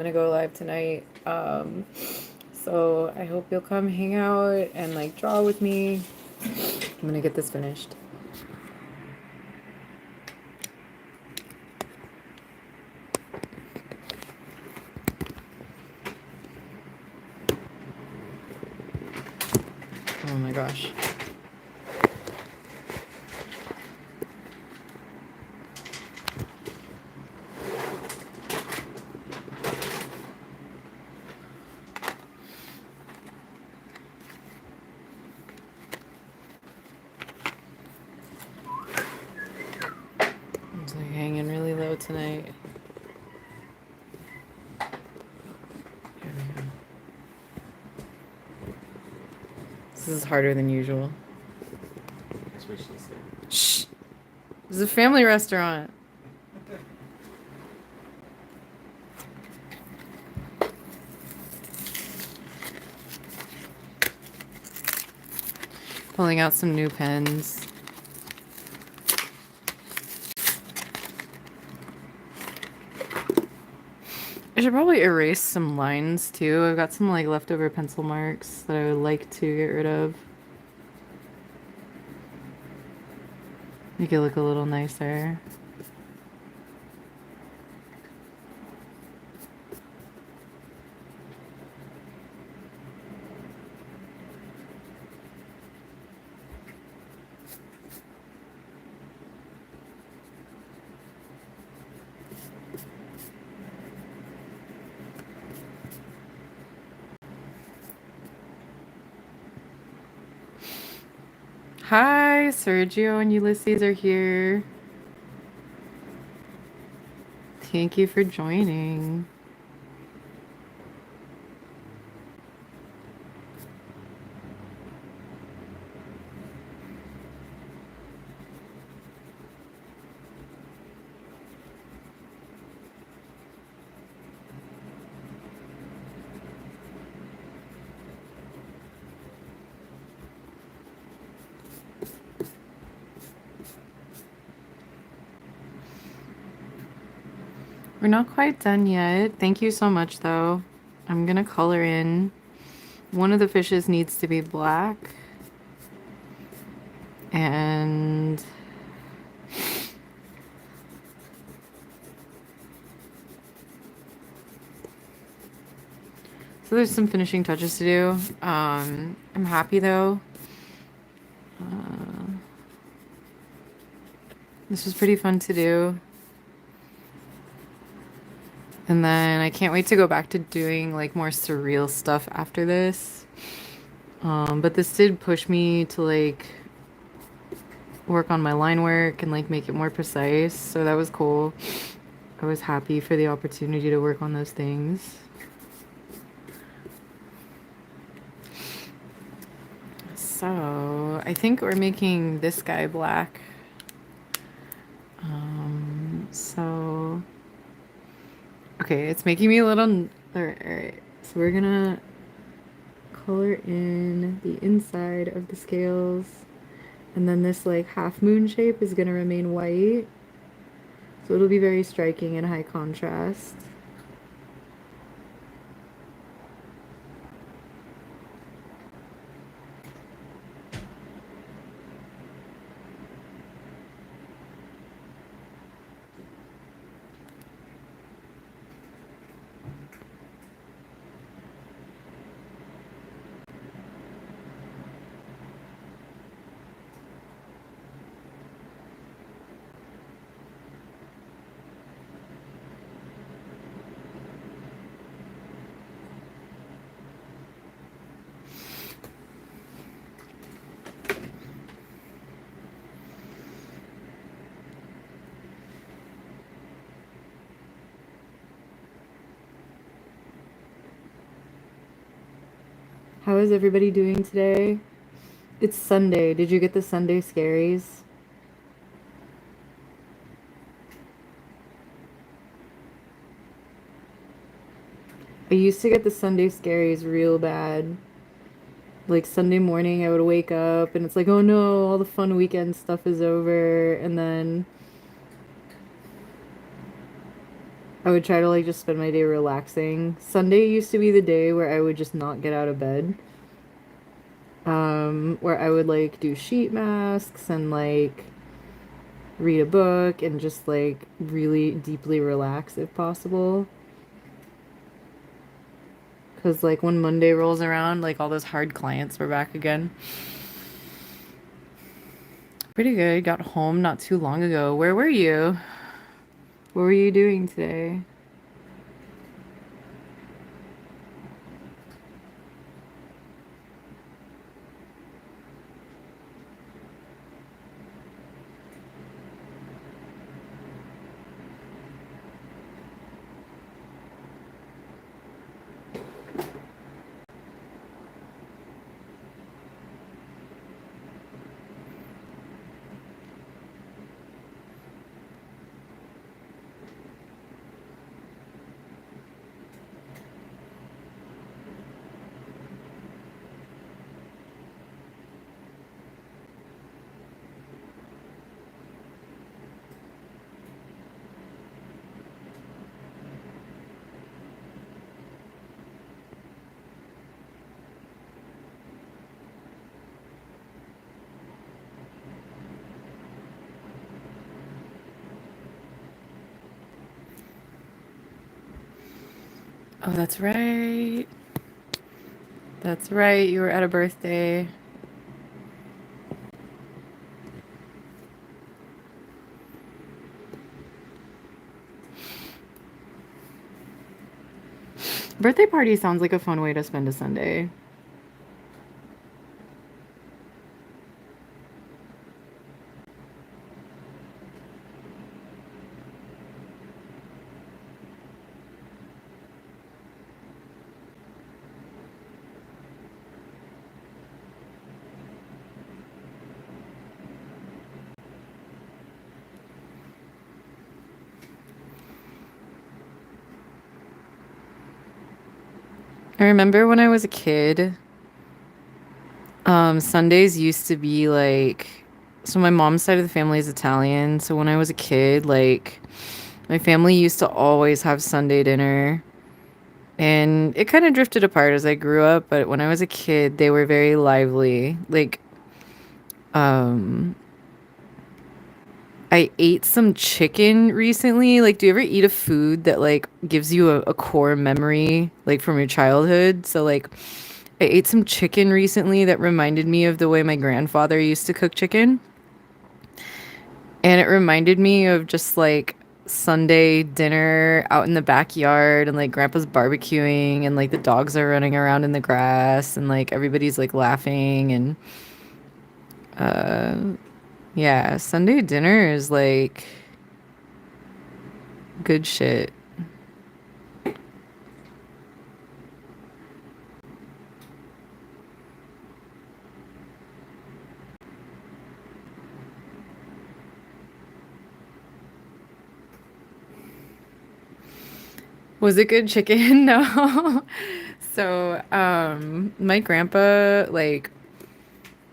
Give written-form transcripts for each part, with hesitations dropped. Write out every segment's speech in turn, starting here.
gonna go live tonight. So I hope you'll come hang out and like draw with me. I'm gonna get this finished. Oh my gosh. It's like hanging really low tonight. Here we go. This is harder than usual. That's what she said. Shh. This is a family restaurant. Pulling out some new pens. I should probably erase some lines too. I've got some like leftover pencil marks that I would like to get rid of. Make it look a little nicer. Hi, Sergio and Ulysses are here. Thank you for joining. We're not quite done yet. Thank you so much, though. I'm gonna color in. One of the fishes needs to be black. And so there's some finishing touches to do. I'm happy though. This was pretty fun to do. And then I can't wait to go back to doing like more surreal stuff after this. But this did push me to like work on my line work and like make it more precise. So that was cool. I was happy for the opportunity to work on those things. So I think we're making this guy black. So okay, it's making me a little. All right, so we're gonna color in the inside of the scales, and then this like half moon shape is gonna remain white. So it'll be very striking and high contrast. How is everybody doing today? It's Sunday. Did you get the Sunday scaries? I used to get the Sunday scaries real bad. Like Sunday morning, I would wake up and it's like, oh no, all the fun weekend stuff is over. And then I would try to like just spend my day relaxing. Sunday used to be the day where I would just not get out of bed. Where I would like do sheet masks and like read a book and just like really deeply relax if possible. Because like when Monday rolls around, like all those hard clients were back again. Pretty good. Got home not too long ago. Where were you? What were you doing today? Oh, that's right. That's right. You were at a birthday. Birthday party sounds like a fun way to spend a Sunday. I remember when I was a kid, Sundays used to be like, so my mom's side of the family is Italian. So when I was a kid, like, my family used to always have Sunday dinner. And it kind of drifted apart as I grew up, but when I was a kid, they were very lively. Like, um, I ate some chicken recently. Like, do you ever eat a food that like gives you a core memory, like from your childhood? So like, I ate some chicken recently that reminded me of the way my grandfather used to cook chicken. And it reminded me of just like Sunday dinner out in the backyard and like grandpa's barbecuing and like the dogs are running around in the grass and like everybody's like laughing and uh yeah, Sunday dinner is like good shit. Was it good chicken? No. So, my grandpa like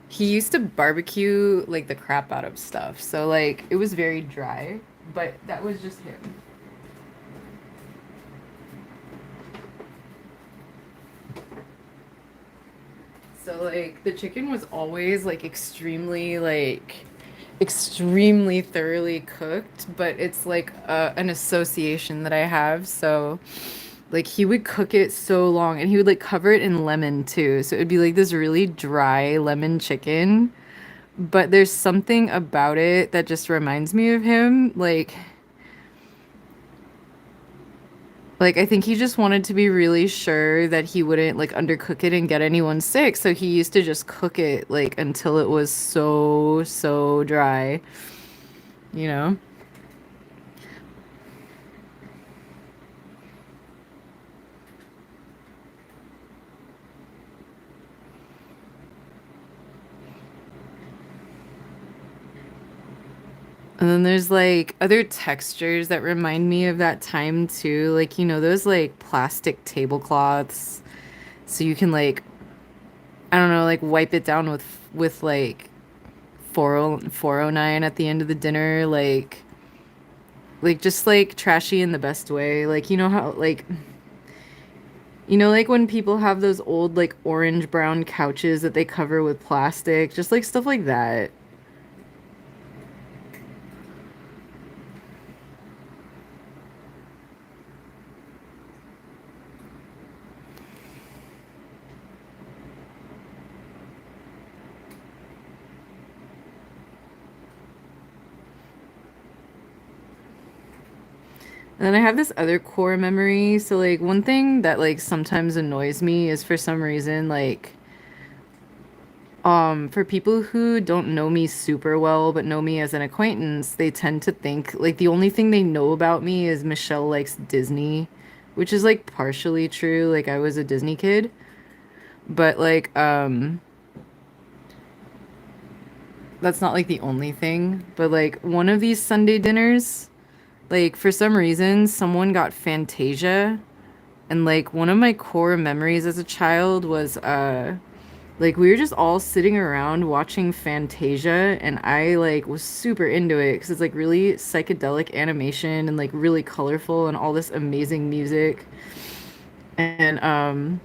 he used to barbecue like the crap out of stuff. So like it was very dry, but that was just him. So like the chicken was always like extremely thoroughly cooked, but it's like an association that I have. So like he would cook it so long and he would like cover it in lemon too. So it would be like this really dry lemon chicken, but there's something about it that just reminds me of him. Like I think he just wanted to be really sure that he wouldn't like undercook it and get anyone sick, so he used to just cook it like until it was so dry, you know? And then there's like other textures that remind me of that time too, like you know those like plastic tablecloths, so you can like I don't know, like wipe it down with like 40 409 at the end of the dinner, like Like just like trashy in the best way. Like you know how like you know like when people have those old like orange brown couches that they cover with plastic, just like stuff like that. And then I have this other core memory. So like one thing that like sometimes annoys me is for some reason like for people who don't know me super well but know me as an acquaintance, they tend to think like the only thing they know about me is Michelle likes Disney, which is like partially true. Like I was a Disney kid, but like that's not like the only thing. But like one of these Sunday dinners, like for some reason someone got Fantasia. And like one of my core memories as a child was like we were just all sitting around watching Fantasia and I like was super into it because it's like really psychedelic animation and like really colorful and all this amazing music. And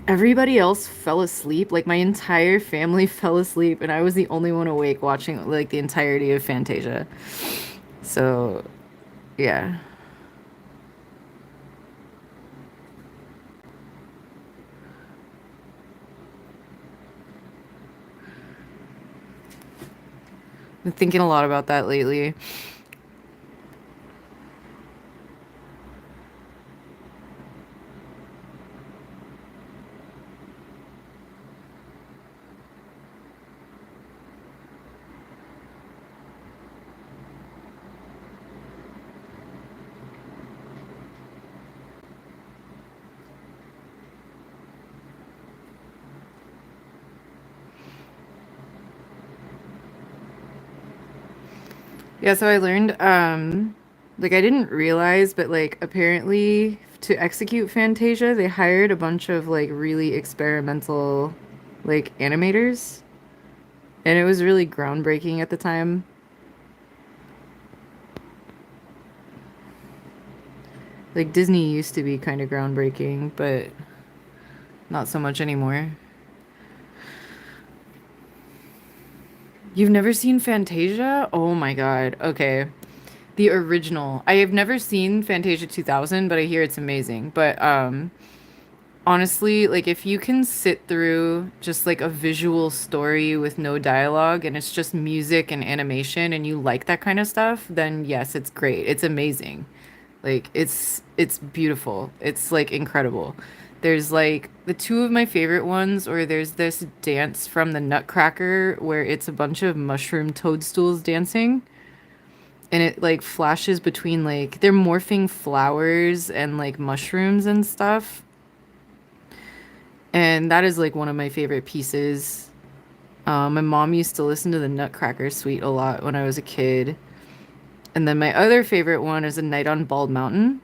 everybody else fell asleep. Like my entire family fell asleep and I was the only one awake watching like the entirety of Fantasia. So, yeah. Been thinking a lot about that lately. Yeah, so I learned like I didn't realize, but like apparently to execute Fantasia, they hired a bunch of like really experimental like animators, and it was really groundbreaking at the time. Like Disney used to be kind of groundbreaking, but not so much anymore. You've never seen Fantasia? Oh my God. Okay. The original. I have never seen Fantasia 2000, but I hear it's amazing. But honestly, like if you can sit through just like a visual story with no dialogue and it's just music and animation and you like that kind of stuff, then yes, it's great. It's amazing. Like it's beautiful. It's like incredible. There's like the two of my favorite ones, or there's this dance from the Nutcracker where it's a bunch of mushroom toadstools dancing and it like flashes between like they're morphing flowers and like mushrooms and stuff. And that is like one of my favorite pieces. My mom used to listen to the Nutcracker Suite a lot when I was a kid. And then my other favorite one is A Night on Bald Mountain.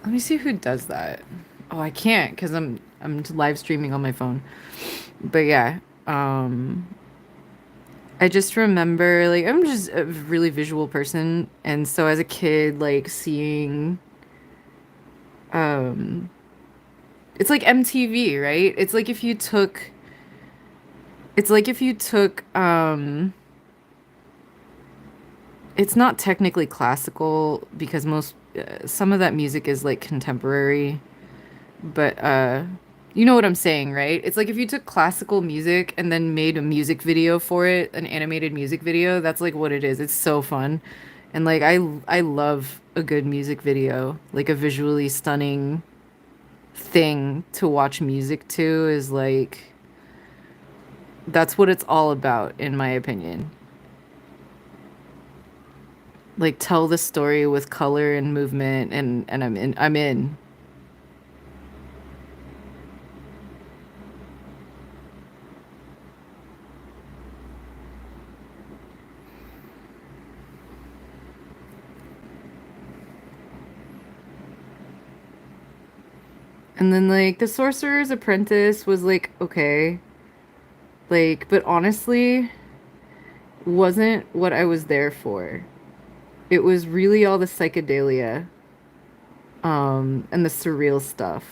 Let me see who does that. Oh, I can't because I'm live streaming on my phone. But yeah, I just remember like I'm just a really visual person, and so as a kid, like seeing um, it's like MTV, right? It's like if you took it's not technically classical because most some of that music is like contemporary, but you know what I'm saying, right? It's like if you took classical music and then made a music video for it, an animated music video, that's like what it is. It's so fun. And like I love a good music video. Like a visually stunning thing to watch music to is like that's what it's all about in my opinion. Like tell the story with color and movement and I'm in. And then like The Sorcerer's Apprentice was like okay. Like, but honestly, wasn't what I was there for. It was really all the psychedelia, and the surreal stuff.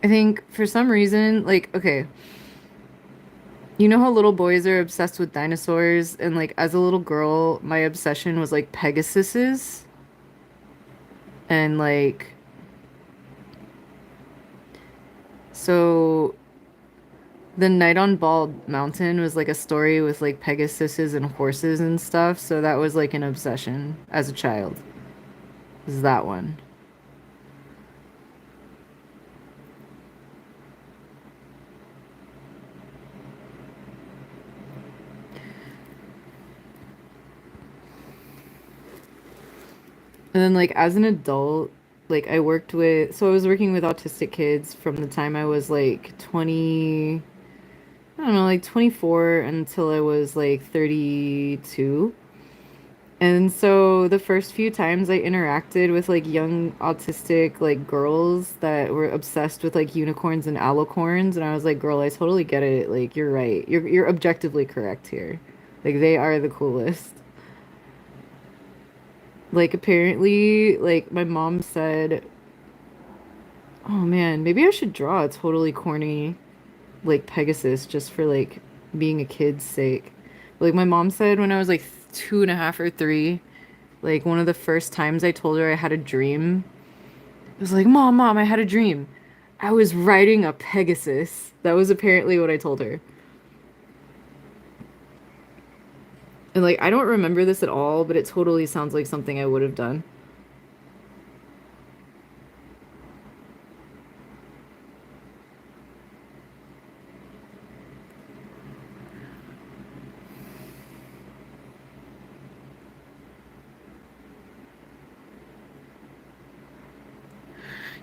I think for some reason, like, okay, you know how little boys are obsessed with dinosaurs, and like as a little girl, my obsession was like Pegasuses, and like so the Night on Bald Mountain was like a story with like Pegasuses and horses and stuff, so that was like an obsession as a child. Is that one. And then like as an adult, like I was working with autistic kids from the time I was like 20, I don't know, like 24 until I was like 32. And so the first few times I interacted with like young autistic like girls that were obsessed with like unicorns and alicorns, and I was like, "Girl, I totally get it. Like you're right. You're objectively correct here. Like they are the coolest." Like apparently, like my mom said, "Oh man, maybe I should draw a totally corny like Pegasus just for like being a kid's sake." Like my mom said when I was like 2.5 or 3, like one of the first times I told her I had a dream, it was like, Mom, I had a dream. I was riding a Pegasus." That was apparently what I told her. And like I don't remember this at all, but it totally sounds like something I would have done.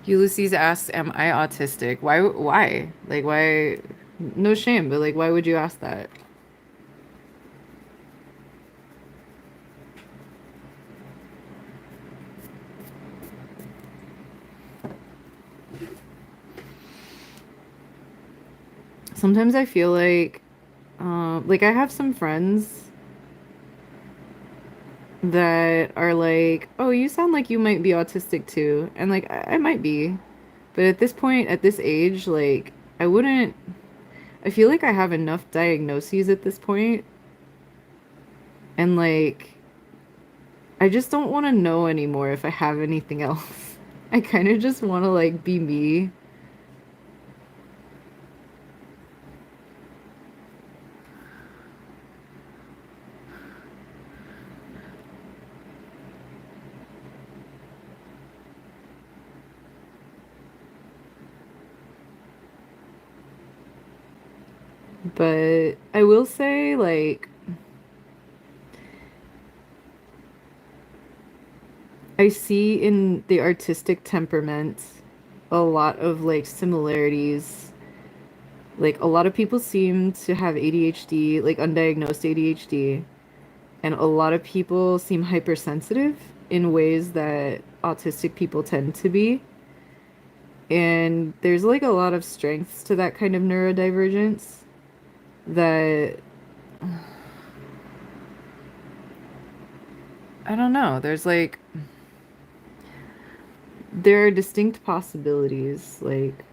Ulysses asks, "Am I autistic?" Why? Like why? No shame, but like why would you ask that? Sometimes I feel like I have some friends that are like, "Oh, you sound like you might be autistic too." And like I might be. But at this point, at this age, like I wouldn't I feel like I have enough diagnoses at this point, and like I just don't want to know anymore if I have anything else. I kind of just want to like be me. But I will say like I see in the artistic temperament a lot of like similarities. Like a lot of people seem to have ADHD, like undiagnosed ADHD, and a lot of people seem hypersensitive in ways that autistic people tend to be. And there's like a lot of strengths to that kind of neurodivergence that I don't know. There are distinct possibilities. Like,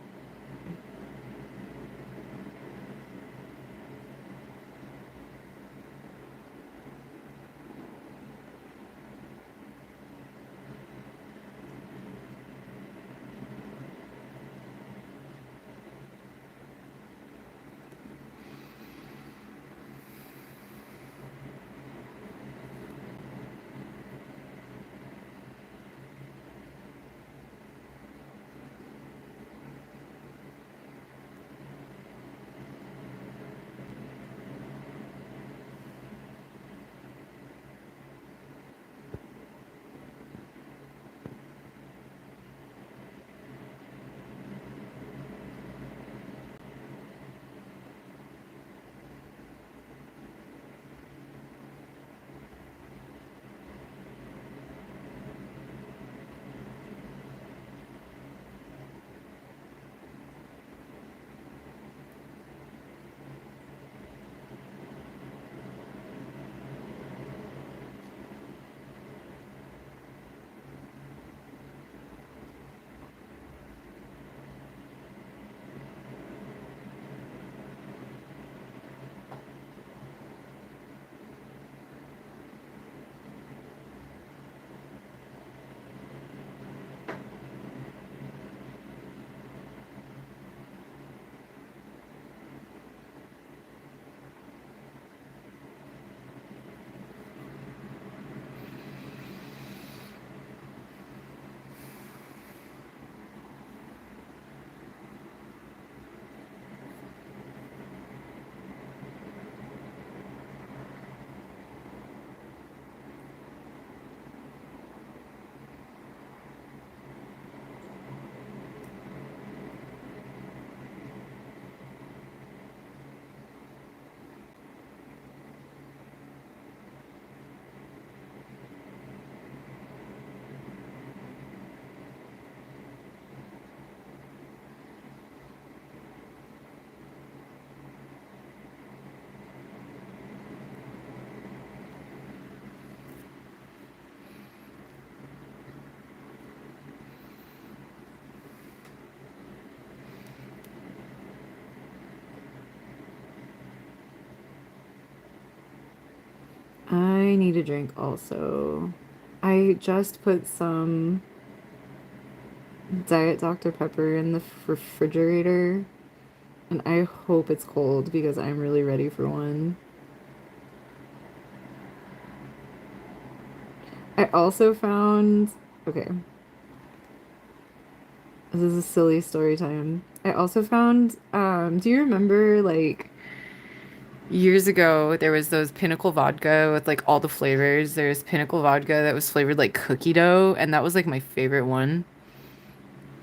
I need a drink also. I just put some Diet Dr. Pepper in the refrigerator, and I hope it's cold because I'm really ready for one. I also found, okay, this is a silly story time. I also found, do you remember like years ago there was those Pinnacle vodka with like all the flavors? There's Pinnacle vodka that was flavored like cookie dough, and that was like my favorite one.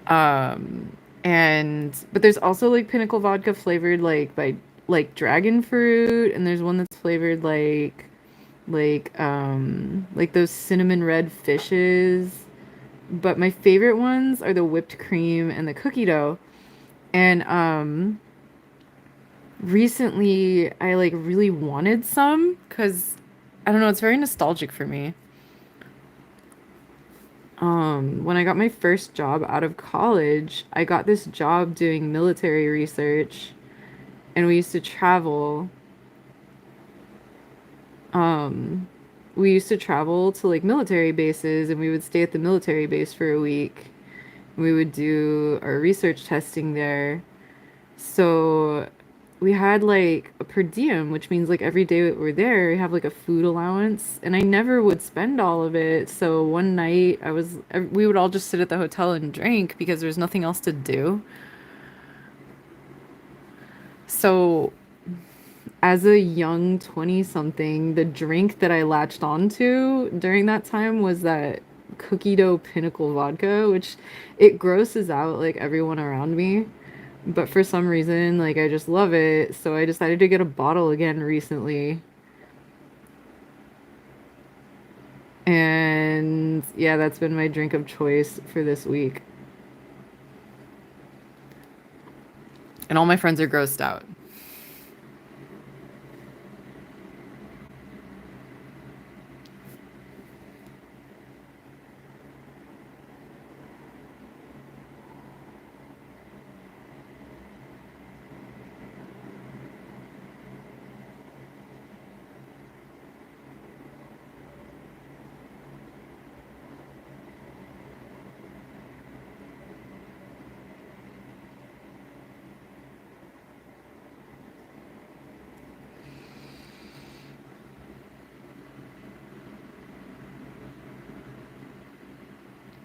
Um, and but there's also like Pinnacle vodka flavored like dragon fruit, and there's one that's flavored like those cinnamon red fishes. But my favorite ones are the whipped cream and the cookie dough. And recently I like really wanted some because I don't know, it's very nostalgic for me. When I got my first job out of college, I got this job doing military research, and we used to travel. Um, we used to travel to like military bases, and we would stay at the military base for a week. We would do our research testing there. So we had like a per diem, which means like every day that we're there, we have like a food allowance, and I never would spend all of it. So one night we would all just sit at the hotel and drink because there was nothing else to do. So as a young 20 something, the drink that I latched onto during that time was that cookie dough pinnacle vodka, which it grosses out like everyone around me. But for some reason, like I just love it. So I decided to get a bottle again recently. And yeah, that's been my drink of choice for this week. And all my friends are grossed out.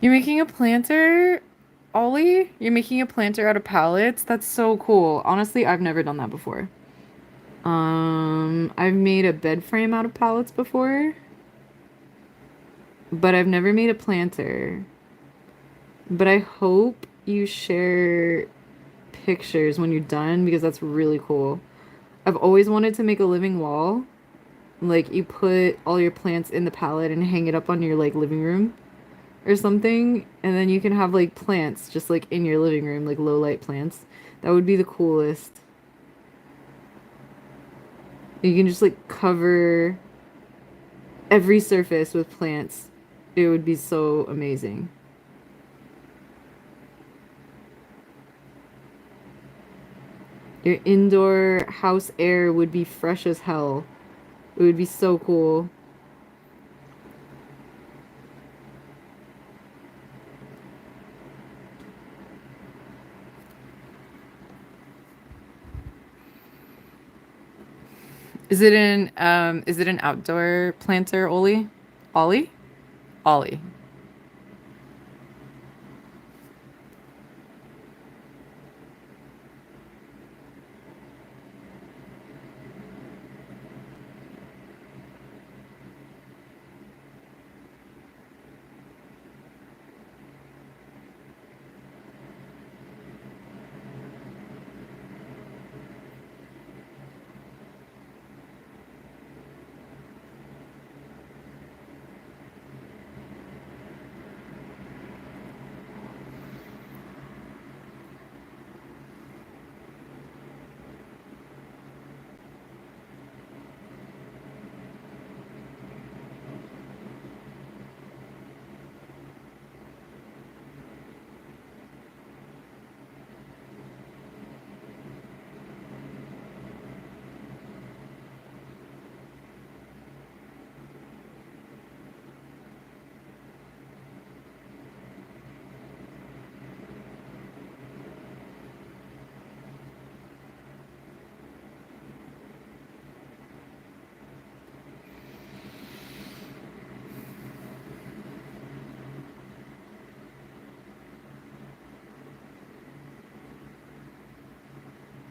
You're making a planter, Ollie? You're making a planter out of pallets? That's so cool. Honestly, I've never done that before. I've made a bed frame out of pallets before, but I've never made a planter. But I hope you share pictures when you're done because that's really cool. I've always wanted to make a living wall. Like you put all your plants in the pallet and hang it up on your like living room or something, and then you can have like plants just like in your living room, like low light plants. That would be the coolest. You can just like cover every surface with plants. It would be so amazing. Your indoor house air would be fresh as hell. It would be so cool. Is it an outdoor planter, Ollie? Ollie? Ollie.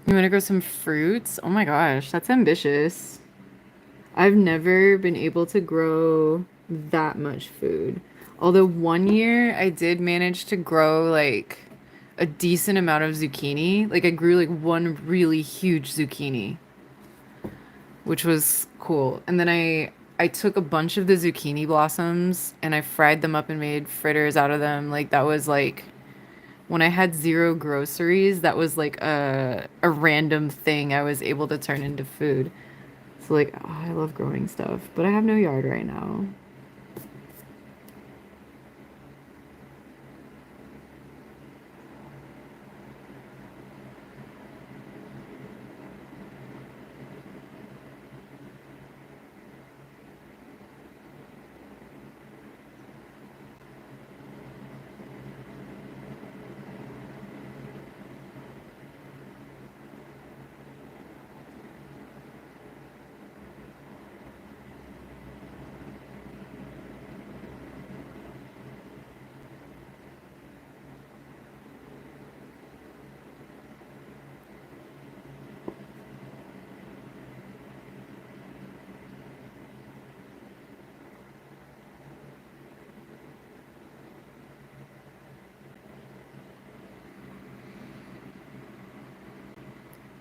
You want to grow some fruits? Oh my gosh, that's ambitious. I've never been able to grow that much food. Although one year I did manage to grow like a decent amount of zucchini. Like I grew like one really huge zucchini, which was cool. And then I took a bunch of the zucchini blossoms and I fried them up and made fritters out of them. Like that was like when I had zero groceries, that was like a random thing I was able to turn into food. So like, oh, I love growing stuff, but I have no yard right now.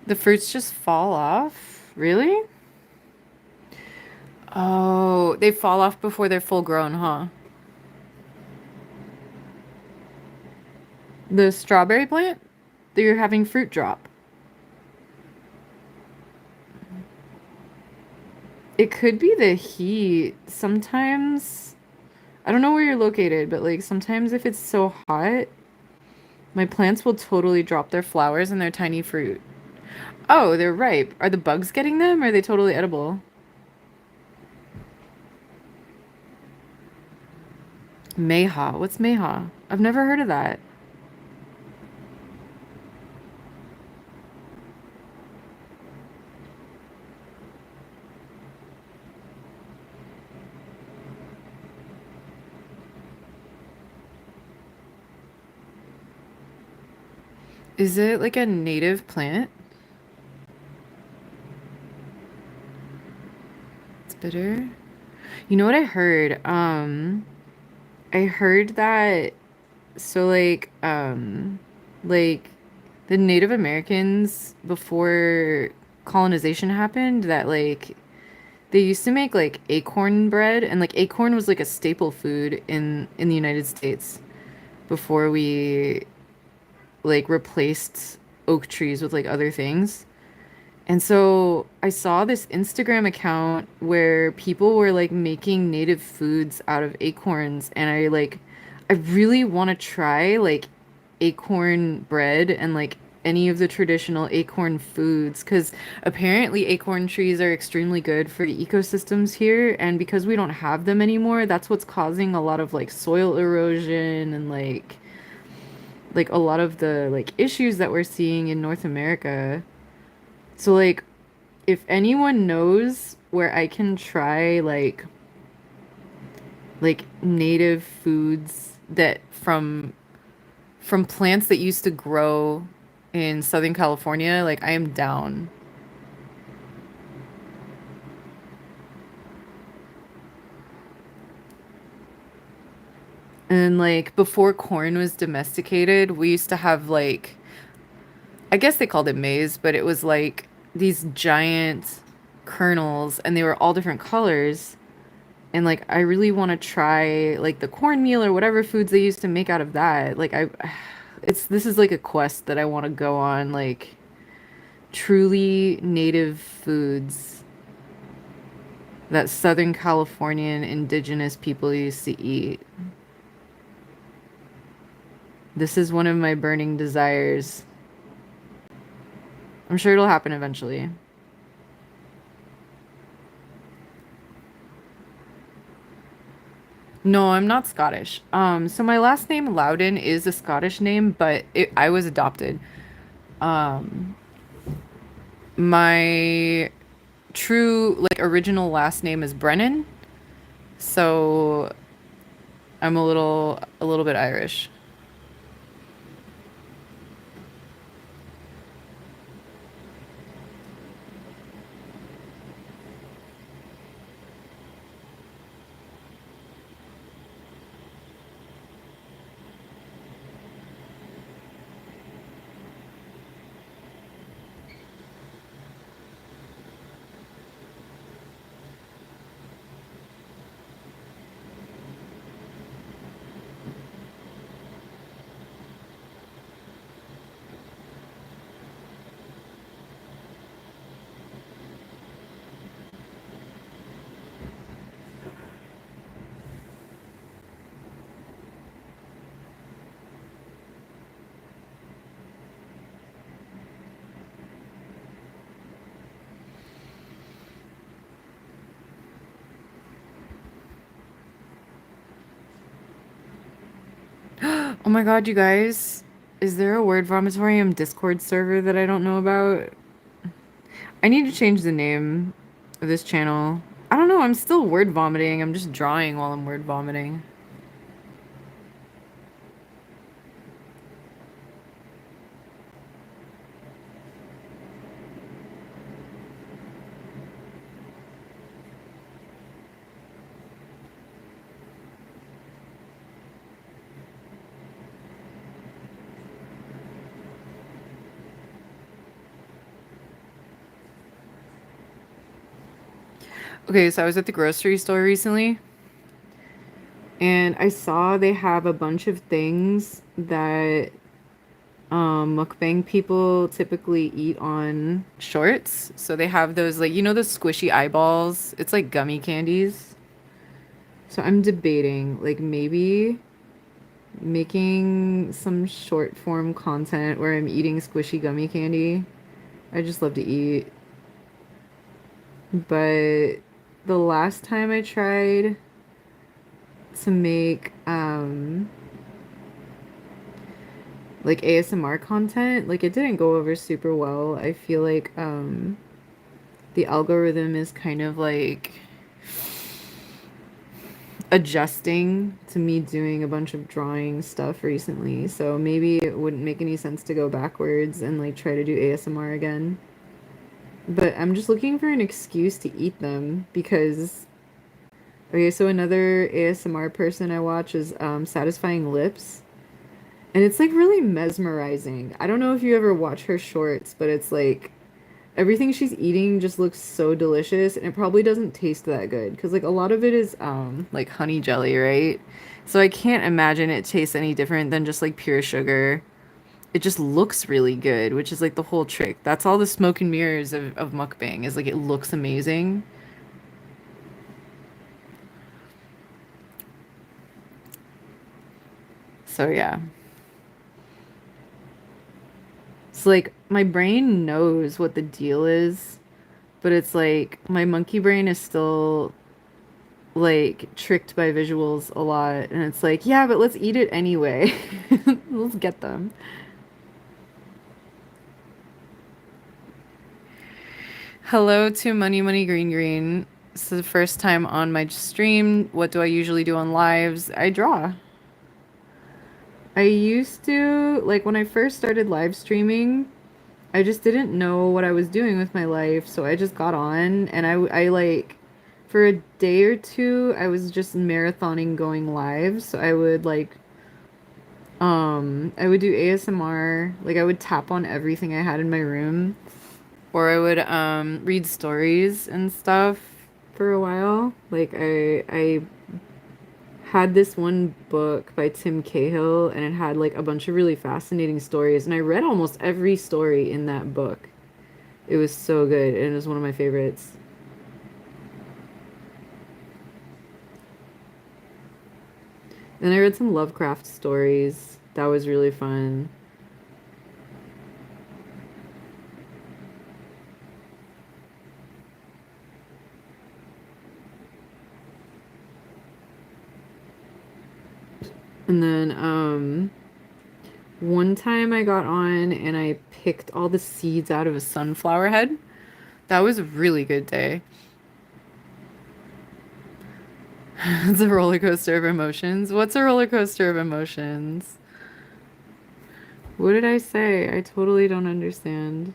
The fruits just fall off? Really? Oh, they fall off before they're full grown, huh? The strawberry plant? That you're having fruit drop. It could be the heat. Sometimes, I don't know where you're located, but like sometimes if it's so hot, my plants will totally drop their flowers and their tiny fruit. Oh, they're ripe. Are the bugs getting them? Or are they totally edible? Mayha. What's mayha? I've never heard of that. Is it like a native plant? It's bitter. You know what I heard? I heard that like the Native Americans before colonization happened that like they used to make like acorn bread and like acorn was like a staple food in the United States before we like replaced oak trees with like other things. And so I saw this Instagram account where people were like making native foods out of acorns and I really want to try like acorn bread and like any of the traditional acorn foods because apparently acorn trees are extremely good for the ecosystems here and because we don't have them anymore, that's what's causing a lot of like soil erosion and like a lot of the like issues that we're seeing in North America. So like if anyone knows where I can try like native foods that from plants that used to grow in Southern California, like I am down. And like before corn was domesticated, we used to have like I guess they called it maize, but it was like these giant kernels and they were all different colors. And like I really want to try like the cornmeal or whatever foods they used to make out of that. Like I it's this is like a quest that I want to go on like truly native foods that Southern Californian indigenous people used to eat. This is one of my burning desires. I'm sure it'll happen eventually. No, I'm not Scottish. So my last name Loudon is a Scottish name, but I was adopted. Um, my true like original last name is Brennan, so I'm a little bit Irish. Oh my god, you guys. Is there a word vomitorium Discord server that I don't know about? I need to change the name of this channel. I don't know, I'm still word vomiting. I'm just drawing while I'm word vomiting. Okay, so I was at the grocery store recently and I saw they have a bunch of things that mukbang people typically eat on shorts. So they have those like those squishy eyeballs. It's like gummy candies. So I'm debating like maybe making some short form content where I'm eating squishy gummy candy. I just love to eat. But the last time I tried to make like ASMR content, like it didn't go over super well. I feel like the algorithm is kind of like adjusting to me doing a bunch of drawing stuff recently. So maybe it wouldn't make any sense to go backwards and like try to do ASMR again. But I'm just looking for an excuse to eat them because okay, so another ASMR person I watch is Satisfying Lips. And it's like really mesmerizing. I don't know if you ever watch her shorts, but it's like everything she's eating just looks so delicious and it probably doesn't taste that good because like a lot of it is like honey jelly, right? So I can't imagine it tastes any different than just like pure sugar. It just looks really good, which is like the whole trick. That's all the smoke and mirrors of mukbang is like it looks amazing. So yeah. It's like my brain knows what the deal is, but it's like my monkey brain is still like tricked by visuals a lot and it's like yeah but let's eat it anyway. Let's get them. Hello to Money Money Green Green. This is the first time on my stream. What do I usually do on lives? I draw. I used to like when I first started live streaming, I just didn't know what I was doing with my life, so I just got on and I like for a day or two I was just marathoning going live. So I would do ASMR, like I would tap on everything I had in my room, or I would read stories and stuff for a while. Like I had this one book by Tim Cahill and it had like a bunch of really fascinating stories and I read almost every story in that book. It was so good and it was one of my favorites. Then I read some Lovecraft stories. That was really fun. And then one time I got on and I picked all the seeds out of a sunflower head. That was a really good day. It's a roller coaster of emotions. What's a roller coaster of emotions? What did I say? I totally don't understand.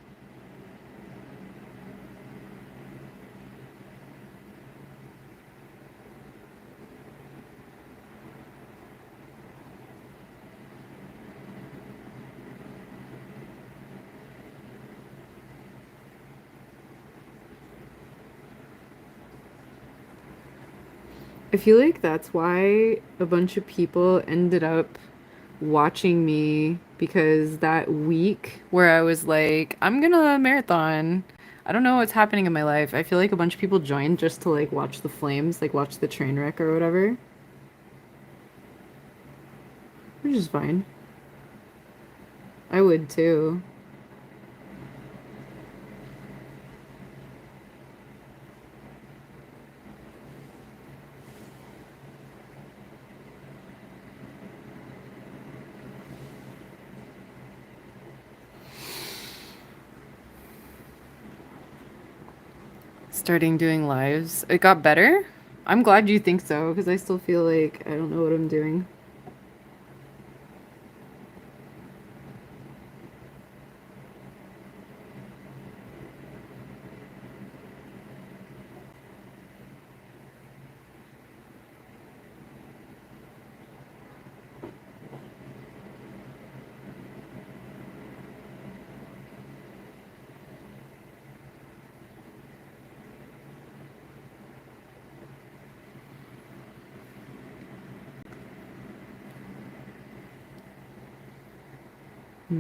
I feel like that's why a bunch of people ended up watching me because that week where I was like, I'm gonna marathon. I don't know what's happening in my life. I feel like a bunch of people joined just to like watch the flames, like watch the train wreck or whatever, which is fine. I would too. starting doing lives. It got better. I'm glad you think so because I still feel like I don't know what I'm doing.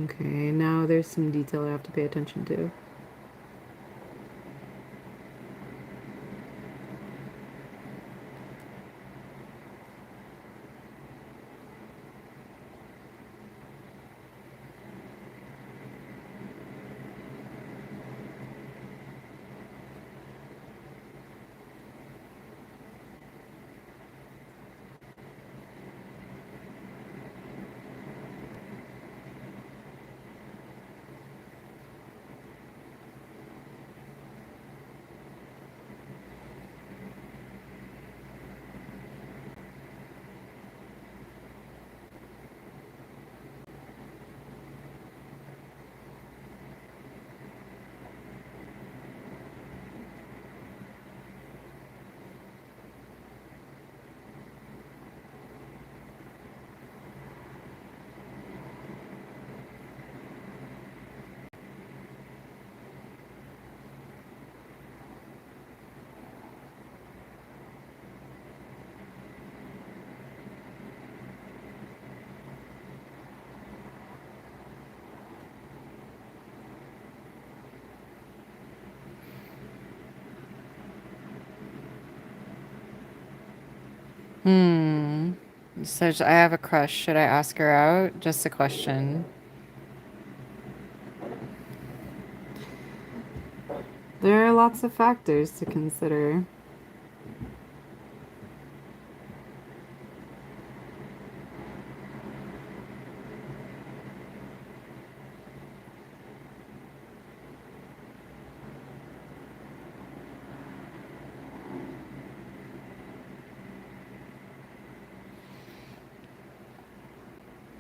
Okay, now there's some detail I have to pay attention to. Hmm. So I have a crush. Should I ask her out? Just a question. There are lots of factors to consider.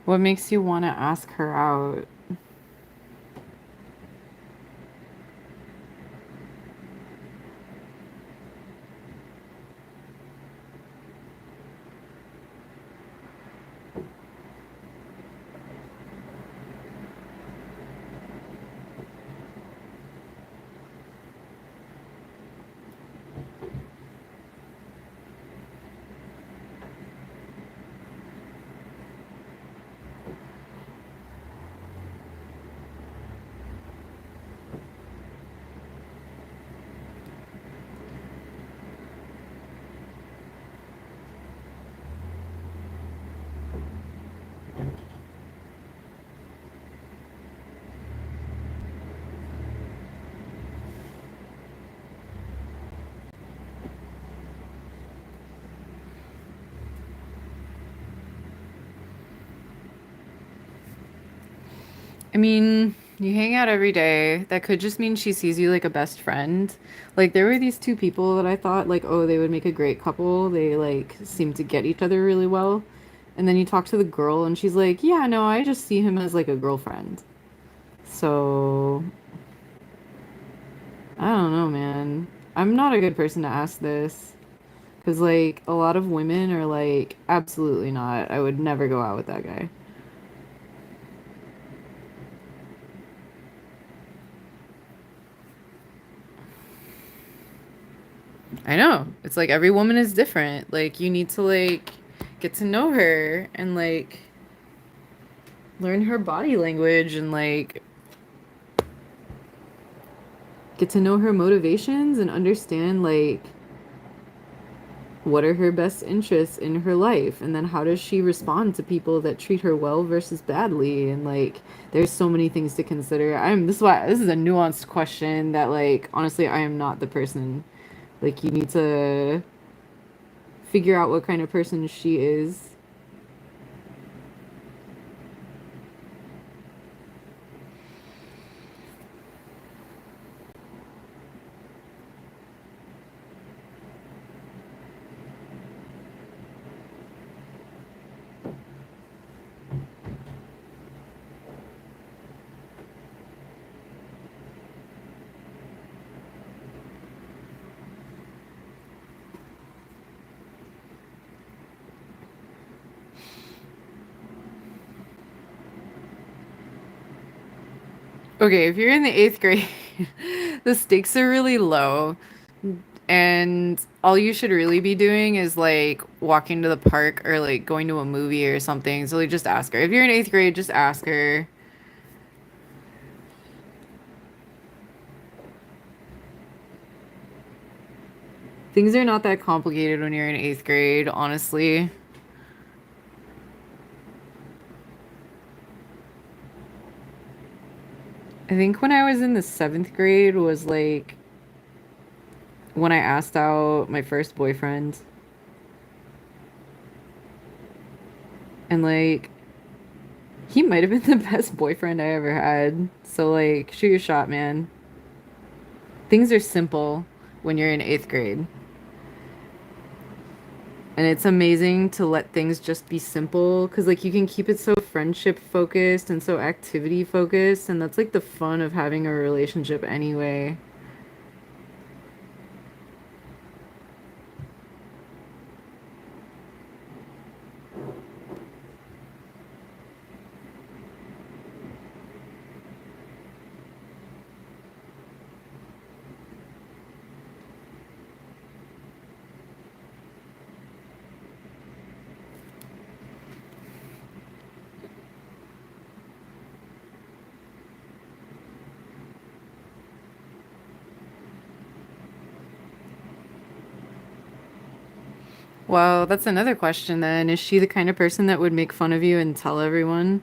What makes you want to ask her out? I mean, you hang out every day. That could just mean she sees you like a best friend. Like there were these two people that I thought like, oh, they would make a great couple. They like seem to get each other really well. And then you talk to the girl and she's like, "Yeah, no, I just see him as like a girlfriend." So, I don't know, man. I'm not a good person to ask this because like a lot of women are like, "Absolutely not. I would never go out with that guy." I know. It's like every woman is different. Like you need to like get to know her and like learn her body language and like get to know her motivations and understand like what are her best interests in her life and then how does she respond to people that treat her well versus badly and like there's so many things to consider. I'm this is why this is a nuanced question that like honestly I am not the person. Like you need to figure out what kind of person she is. Okay, if you're in the eighth grade, the stakes are really low, and all you should really be doing is like walking to the park or like going to a movie or something. So like just ask her. If you're in eighth grade, just ask her. Things are not that complicated when you're in eighth grade, honestly. I think when I was in the seventh grade was like when I asked out my first boyfriend. And like he might have been the best boyfriend I ever had. So like shoot your shot, man. Things are simple when you're in eighth grade. And it's amazing to let things just be simple because like you can keep it so friendship focused and so activity focused, and that's like the fun of having a relationship anyway. Well, that's another question then. Is she the kind of person that would make fun of you and tell everyone?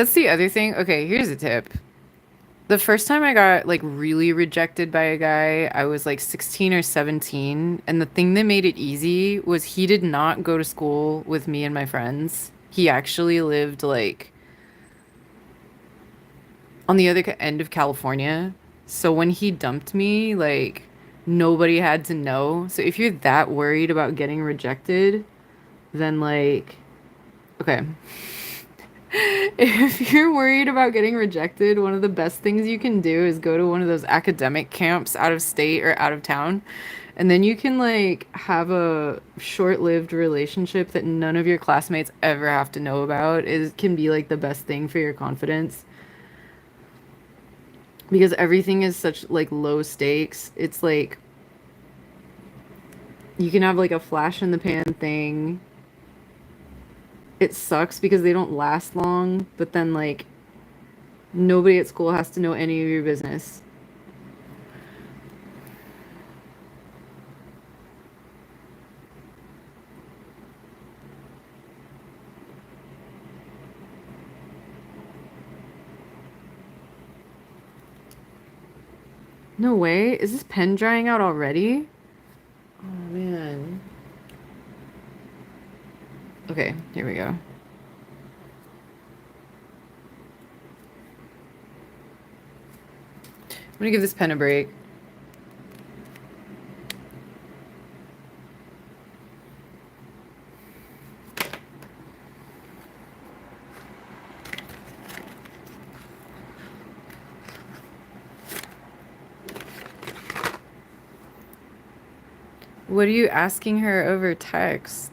That's the other thing. Okay, here's a tip. The first time I got like really rejected by a guy, I was like 16 or 17, and the thing that made it easy was he did not go to school with me and my friends. He actually lived like on the other end of California. So when he dumped me, like nobody had to know. So if you're that worried about getting rejected, then like okay. If you're worried about getting rejected, one of the best things you can do is go to one of those academic camps out of state or out of town. And then you can like have a short-lived relationship that none of your classmates ever have to know about. It can be like the best thing for your confidence because everything is such like low stakes. It's like you can have like a flash in the pan thing. It sucks because they don't last long, but then like nobody at school has to know any of your business. No way. Is this pen drying out already? Oh man. Okay, here we go. I'm gonna give this pen a break. What are you asking her over text?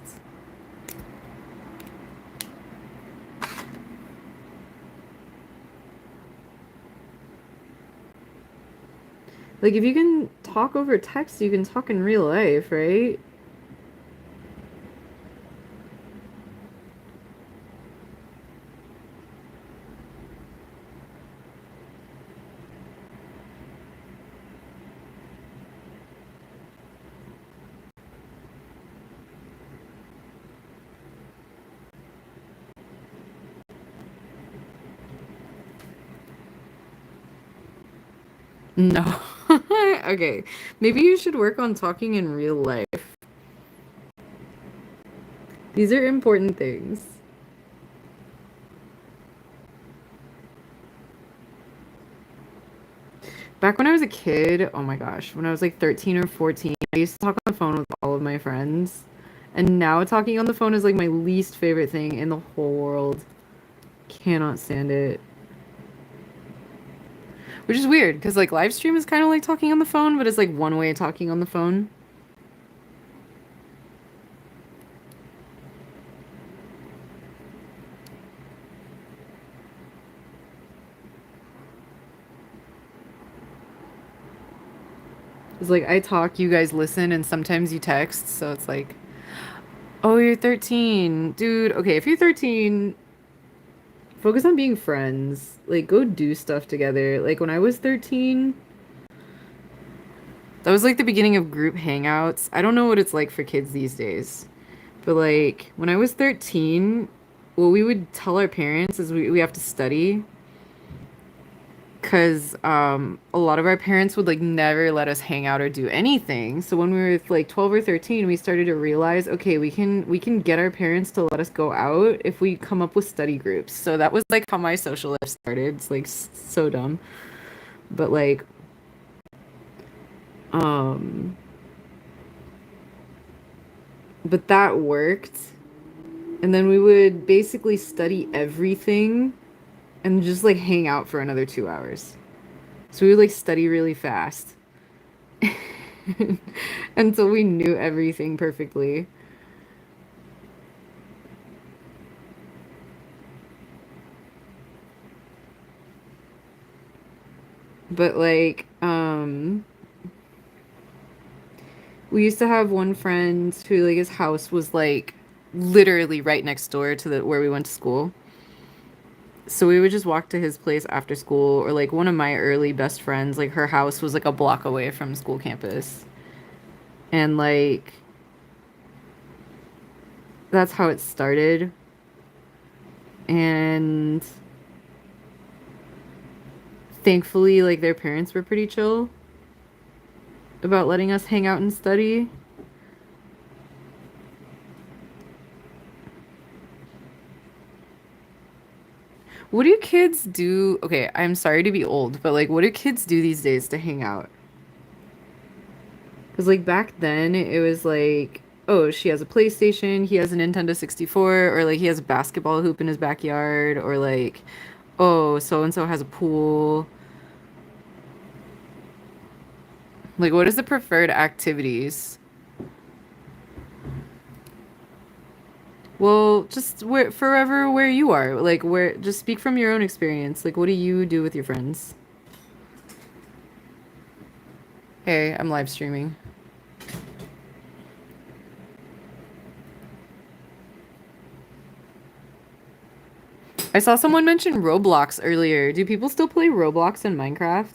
Like if you can talk over text, you can talk in real life, right? No. Okay. Maybe you should work on talking in real life. These are important things. Back when I was a kid, oh my gosh, when I was like 13 or 14, I used to talk on the phone with all of my friends. And now talking on the phone is like my least favorite thing in the whole world. Cannot stand it. Which is weird because like live stream is kind of like talking on the phone, but it's like one way of talking on the phone. It's like I talk, you guys listen, and sometimes you text. So it's like, oh, you're 13. Dude, okay, if you're 13, focus on being friends. Like, go do stuff together. Like, when I was 13, that was like the beginning of group hangouts. I don't know what it's like for kids these days, but like, when I was 13, what we would tell our parents is we have to study. Because a lot of our parents would like never let us hang out or do anything. So when we were like 12 or 13, we started to realize, okay, we can get our parents to let us go out if we come up with study groups. So that was like how my social life started. It's like so dumb. But like um but that worked. And then we would basically study everything and just like hang out for another 2 hours. So we would like study really fast until we knew everything perfectly. But like, we used to have one friend who like his house was like literally right next door to the where we went to school. So we would just walk to his place after school, or like one of my early best friends, like her house was like a block away from school campus. And like that's how it started. And thankfully like their parents were pretty chill about letting us hang out and study. What do kids do? Okay, I'm sorry to be old, but like what do kids do these days to hang out? Because like back then it was like, oh, she has a PlayStation, he has a Nintendo 64, or like he has a basketball hoop in his backyard, or like, oh, so and so has a pool. Like what is the preferred activities? Well, just where forever where you are. Like where just speak from your own experience. Like what do you do with your friends? Hey, I'm live streaming. I saw someone mention Roblox earlier. Do people still play Roblox in Minecraft?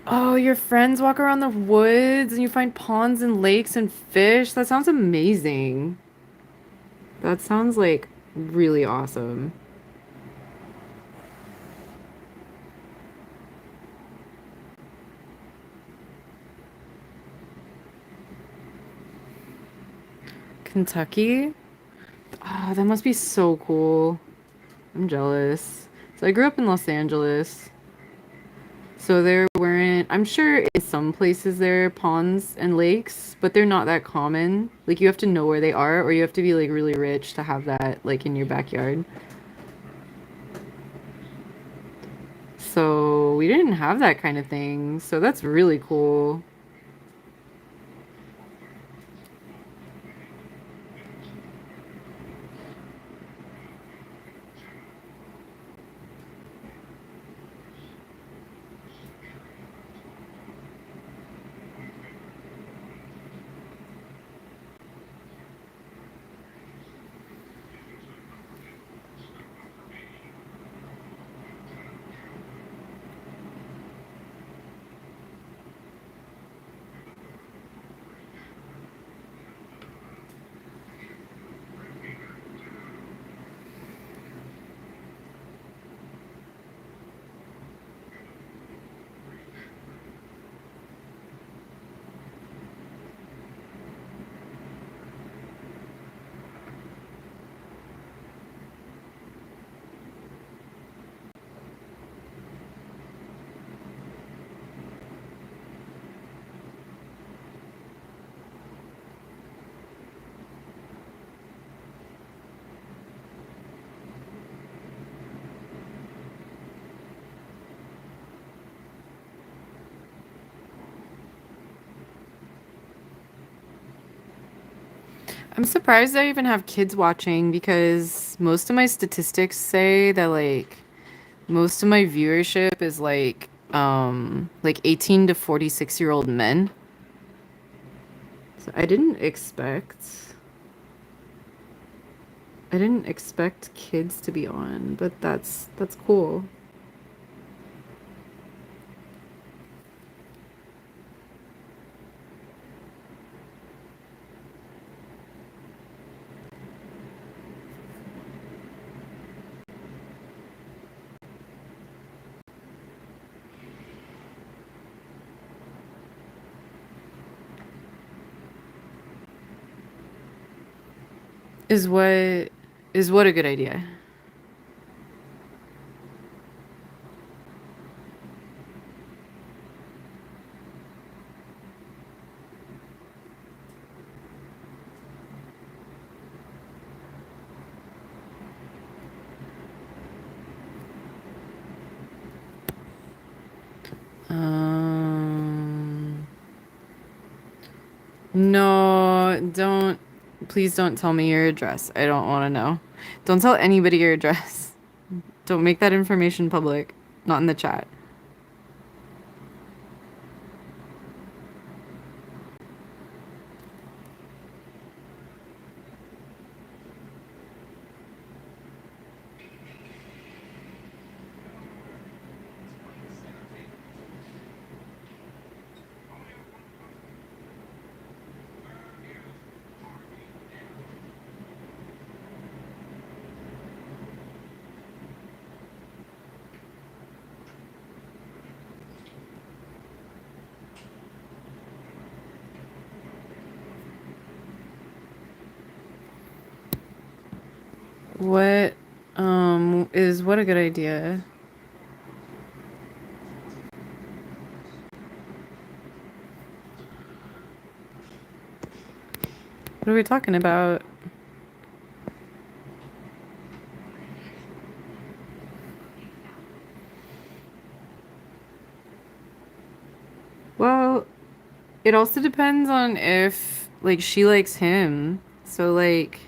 Oh, your friends walk around the woods and you find ponds and lakes and fish. That sounds amazing. That sounds like really awesome. Kentucky? Oh, that must be so cool. I'm jealous. So I grew up in Los Angeles. So there weren't, I'm sure in some places there are ponds and lakes, but they're not that common. Like you have to know where they are, or you have to be like really rich to have that like in your backyard. So we didn't have that kind of thing. So that's really cool. I'm surprised I even have kids watching because most of my statistics say that like most of my viewership is like 18 to 46-year-old men. So I didn't expect kids to be on, but that's cool. Is what is what a good idea. Um no, don't please don't tell me your address. I don't want to know. Don't tell anybody your address. Don't make that information public. Not in the chat. What is what a good idea? What are we talking about? Well, it also depends on if like she likes him. So like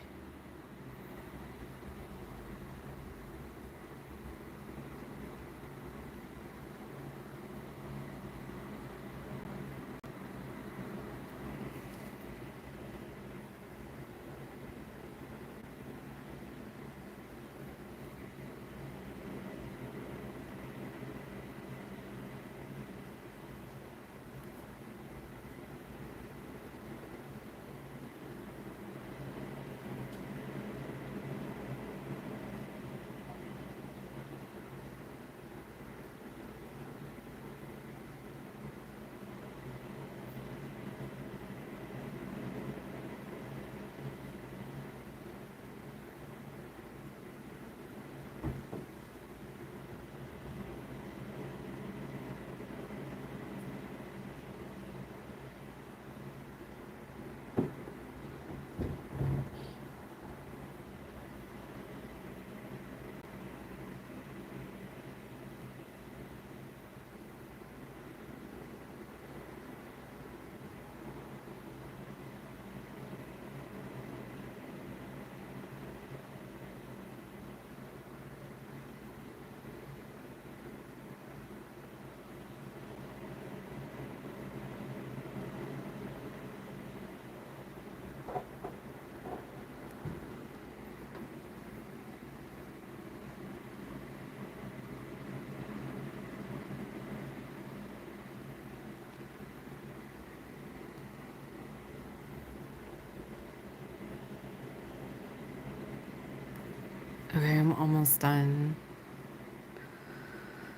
Okay, I'm almost done.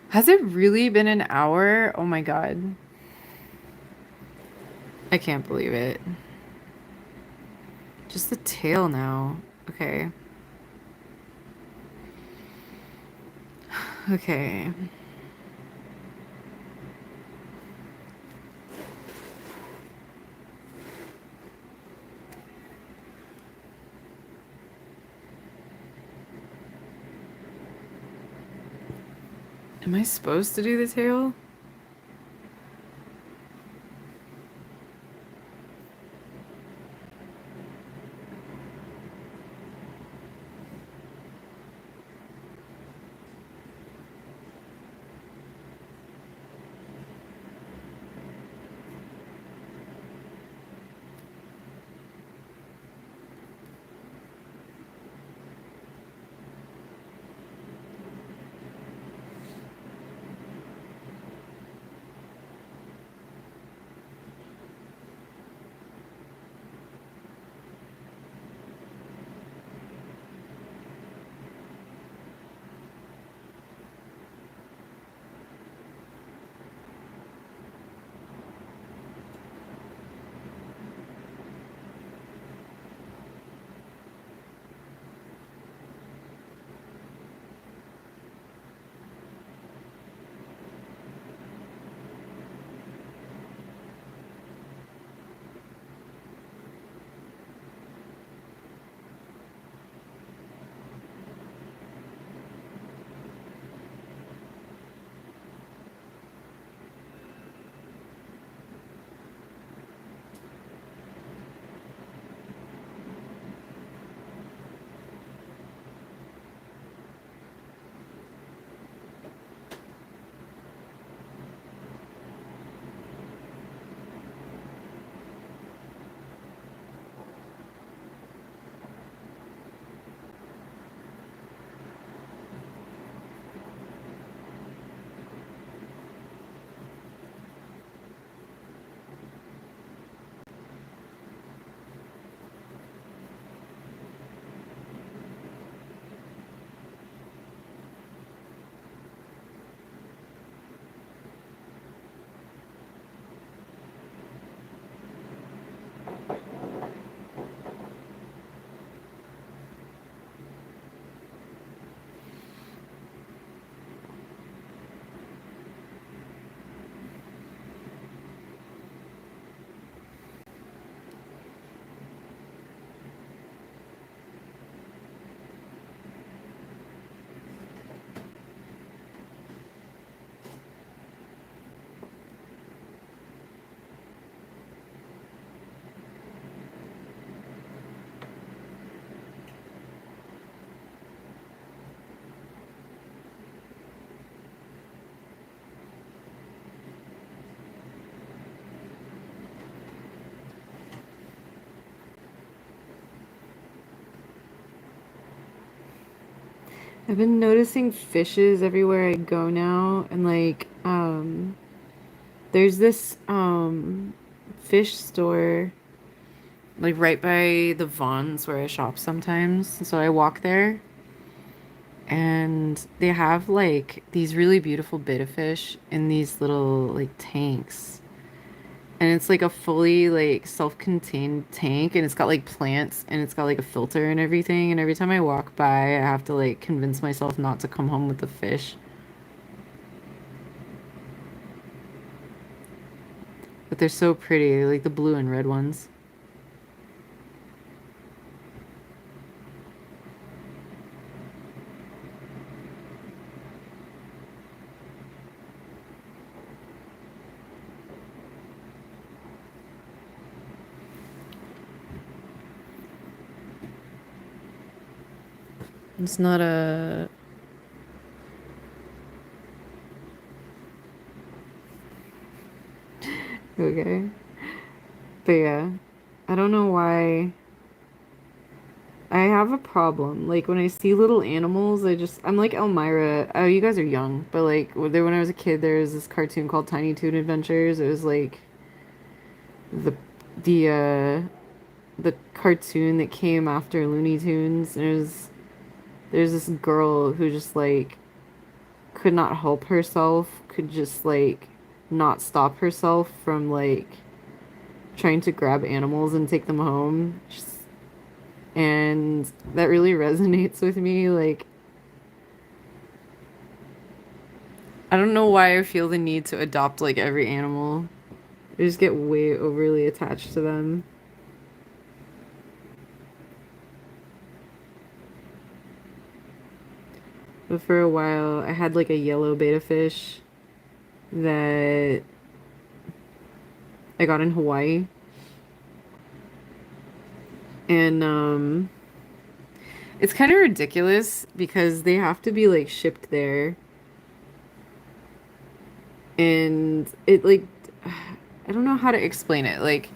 Has it really been an hour? Oh my God. I can't believe it. Just the tail now. Okay. Okay. Am I supposed to do the tail? I've been noticing fishes everywhere I go now, and like, there's this fish store like right by the Vons where I shop sometimes. So I walk there and they have like these really beautiful betta fish in these little like tanks. And it's like a fully like self-contained tank and it's got like plants and it's got like a filter and everything. And every time I walk by, I have to like convince myself not to come home with the fish. But they're so pretty, like the blue and red ones. It's not a okay. But yeah, I don't know why I have a problem. Like when I see little animals, I'm like Elmira. Oh, you guys are young, but like when I was a kid, there was this cartoon called Tiny Toon Adventures. It was like the the cartoon that came after Looney Tunes. And it was there's this girl who just like could not help herself, could just like not stop herself from like trying to grab animals and take them home. And that really resonates with me. Like, I don't know why I feel the need to adopt like every animal. I just get way overly attached to them. But for a while, I had like a yellow betta fish that I got in Hawaii. And it's kind of ridiculous because they have to be like shipped there. And it like I don't know how to explain it. Like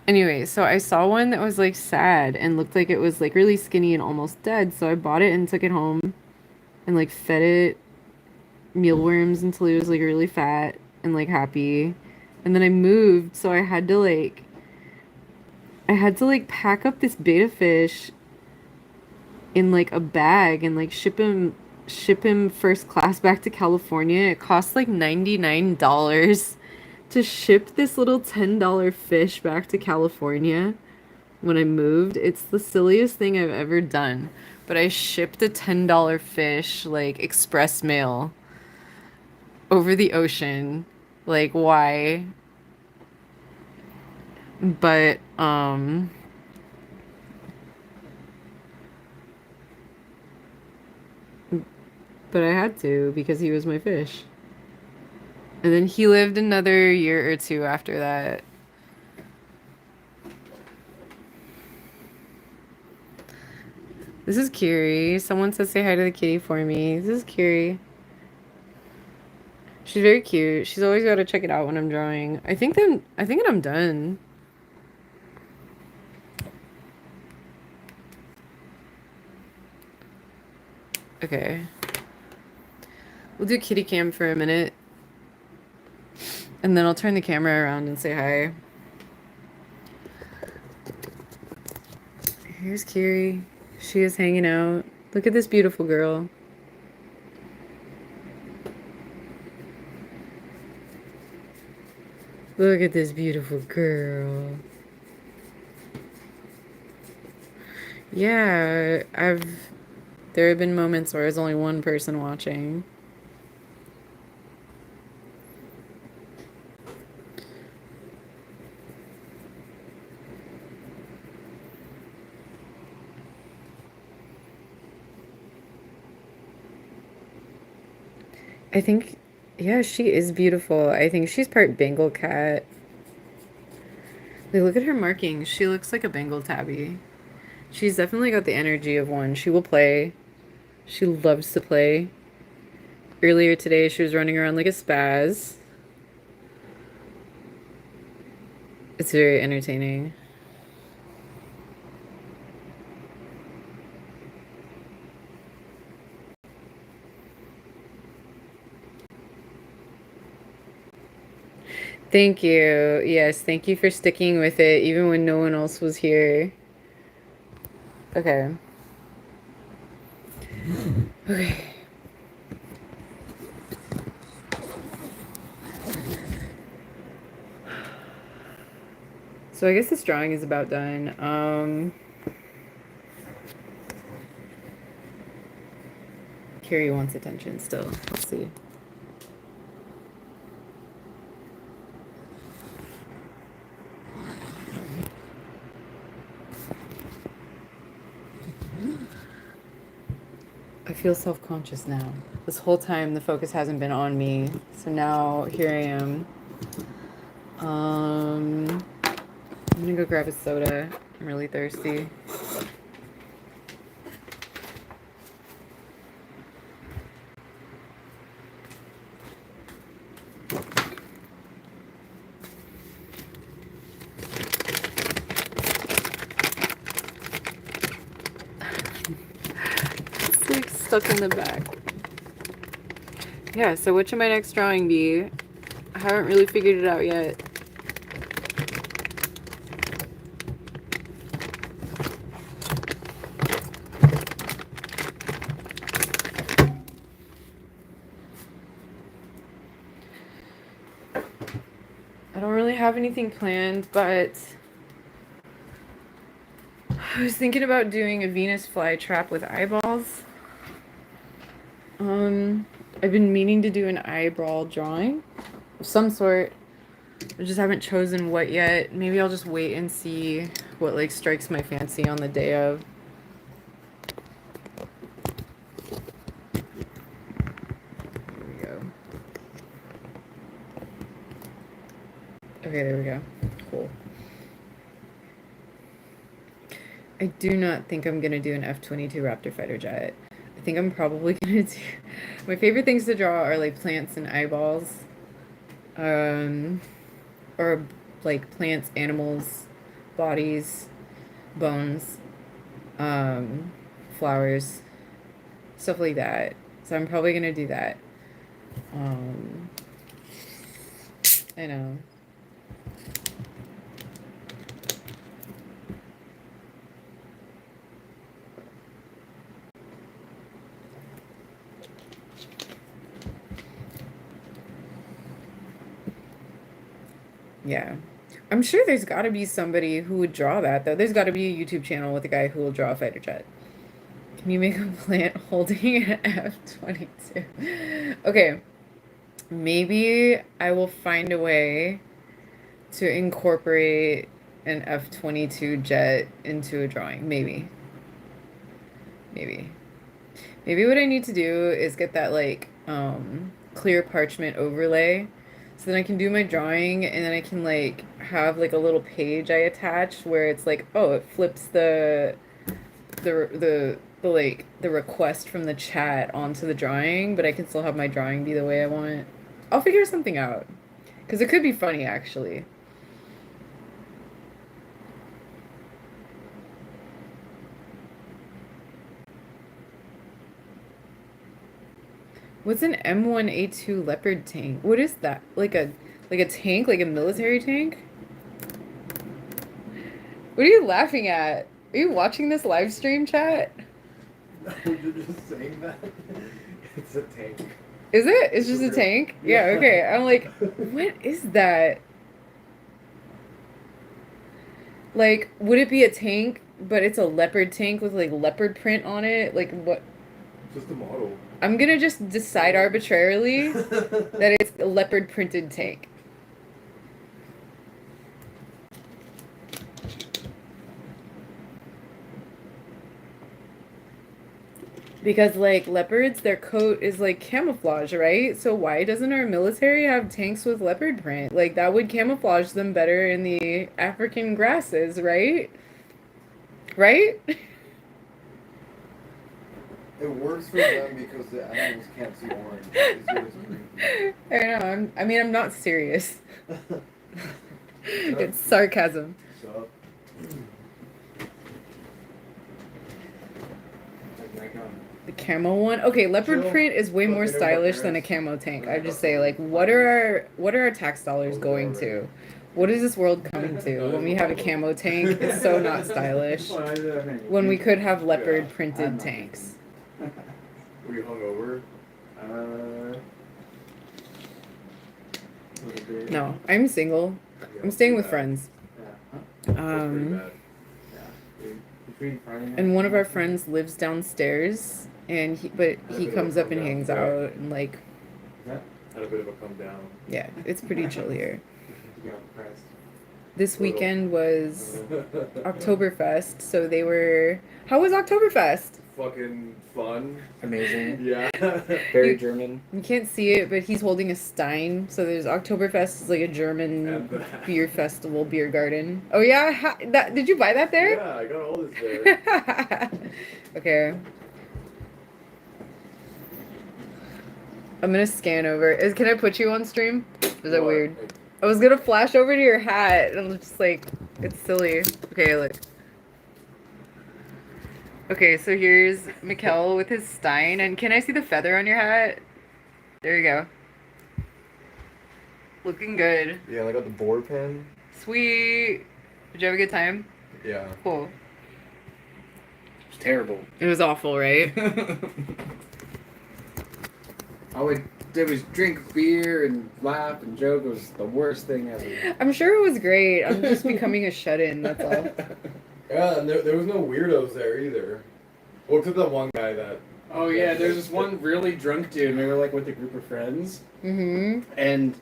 anyway, so I saw one that was like sad and looked like it was like really skinny and almost dead. So I bought it and took it home and like fed it mealworms until it was like really fat and like happy. And then I moved, so I had to like pack up this betta fish in like a bag and like ship him first class back to California. It cost like $99 to ship this little $10 fish back to California when I moved. It's the silliest thing I've ever done. But I shipped a $10 fish like express mail over the ocean. Like why? But but I had to because he was my fish. And then he lived another year or two after that. This is Kiri. Someone says say hi to the kitty for me. This is Kiri. She's very cute. She's always got to check it out when I'm drawing. I think I'm done. Okay. We'll do kitty cam for a minute. And then I'll turn the camera around and say hi. Here's Kiri. She is hanging out. Look at this beautiful girl. Look at this beautiful girl. Yeah, there have been moments where there's only one person watching. I think, yeah, she is beautiful. I think she's part Bengal cat. Like, look at her markings. She looks like a Bengal tabby. She's definitely got the energy of one. She will play. She loves to play. Earlier today, she was running around like a spaz. It's very entertaining. Thank you. Yes, thank you for sticking with it, even when no one else was here. Okay. Okay. So I guess this drawing is about done. Carrie wants attention still. Let's see. I feel self-conscious now. This whole time the focus hasn't been on me. So now here I am. I'm gonna go grab a soda. I'm really thirsty. It's like stuck in the back. Yeah, so what should my next drawing be? I haven't really figured it out yet. I don't really have anything planned, but I was thinking about doing a Venus flytrap with eyeballs. I've been meaning to do an eyeball drawing of some sort. I just haven't chosen what yet. Maybe I'll just wait and see what like strikes my fancy on the day of. Here we go. Okay, there we go. Cool. I do not think I'm gonna do an F-22 Raptor fighter jet. I think I'm probably gonna do. My favorite things to draw are like plants and eyeballs, or like plants, animals, bodies, bones, flowers, stuff like that. So I'm probably gonna do that. Um, I know. Yeah. I'm sure there's got to be somebody who would draw that, though. There's got to be a YouTube channel with a guy who will draw a fighter jet. Can you make a plant holding an F-22? Okay. Maybe I will find a way to incorporate an F-22 jet into a drawing. Maybe. Maybe. Maybe what I need to do is get that, like, clear parchment overlay so then I can do my drawing and then I can, like, have, like, a little page I attach where it's like, oh, it flips the like, the request from the chat onto the drawing, but I can still have my drawing be the way I want it. I'll figure something out. Because it could be funny, actually. What's an M1A2 Leopard tank? What is that? Like a tank? Like a military tank? What are you laughing at? Are you watching this live stream chat? No, you're just saying that. It's a tank. Is it? It's just a tank? Yeah, okay. I'm like, what is that? Like, would it be a tank, but it's a leopard tank with like leopard print on it? Like what? Just a model. I'm gonna just decide arbitrarily that it's a leopard printed tank. Because like leopards, their coat is like camouflage, right? So why doesn't our military have tanks with leopard print? Like that would camouflage them better in the African grasses, right? Right? It works for them because the animals can't see orange. It's yours green. I know. I'm not serious. It's sarcasm. Shut up. The camo one? Okay, leopard Chill. print is way Fuck more it, stylish than a everybody camo tank. I just say like what are our tax dollars going to? What is this world coming to when we have a camo tank? It's so not stylish. When we could have leopard printed tanks. Were you hungover? No, I'm single. I'm staying with friends. And one of our friends lives downstairs, and he comes up and hangs out and like. Had a bit of a come down. Yeah, it's pretty chill here. To be impressed. This weekend was Oktoberfest, so they were. How was Oktoberfest? Fucking fun. Amazing. Yeah. Very German. You can't see it, but he's holding a Stein. So there's Oktoberfest is like a German beer festival, beer garden. Oh yeah, did you buy that there? Yeah, I got all this there. Okay. I'm gonna scan over. Can I put you on stream? Is that What? weird? I was gonna flash over to your hat, and I'm just like, it's silly. Okay, look. Okay, so here's Mikkel with his Stein, and can I see the feather on your hat? There you go. Looking good. Yeah, I got the board pen. Sweet. Did you have a good time? Yeah. Cool. It's terrible. It was awful, right? I would did was drink beer and laugh and joke. It was the worst thing ever. I'm sure it was great. I'm just becoming a shut-in, that's all. Yeah, and there was no weirdos there either. Well, except that one guy that. Oh yeah, there's this one really drunk dude, and we were like with a group of friends, Mm-hmm. and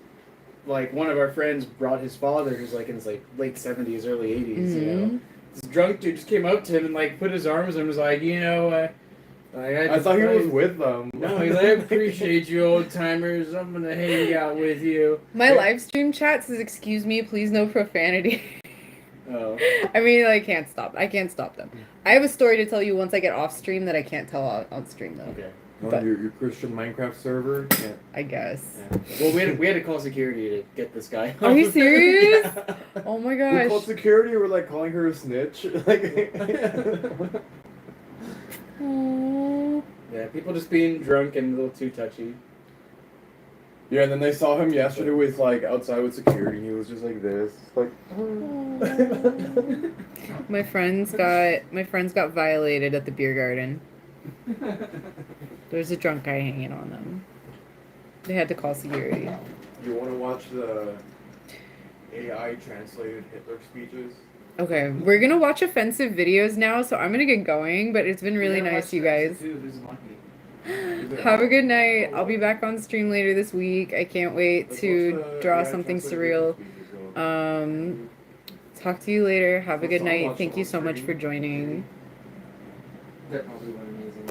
like one of our friends brought his father, who's like in his like late 70s, early 80s. You know, this drunk dude just came up to him and like put his arms and was like, you know, I thought he was with them. No, he's like, I appreciate you, old timers. I'm gonna hang out with you. My live stream chat says, "Excuse me, please no profanity." Oh. I mean, I can't stop them. I have a story to tell you once I get off stream that I can't tell on stream though. Okay. But- your Christian Minecraft server. Yeah. I guess. Yeah. Well, we had to call security to get this guy. Are you serious? Yeah. Oh my We called gosh. security. We're like calling her a snitch. Like. Aw. Yeah, people just being drunk and a little too touchy. Yeah, and then they saw him yesterday with like outside with security. He was just like this, like. My friends got violated at the beer garden. There's a drunk guy hanging on them. They had to call security. You want to watch the AI translated Hitler speeches? Okay, we're gonna watch offensive videos now, so I'm gonna get going, but it's been really nice, you guys. Have a good night. I'll be back on stream later this week. I can't wait to draw something surreal. Talk to you later. Have a good night. Thank you so much for joining. That probably went amazing.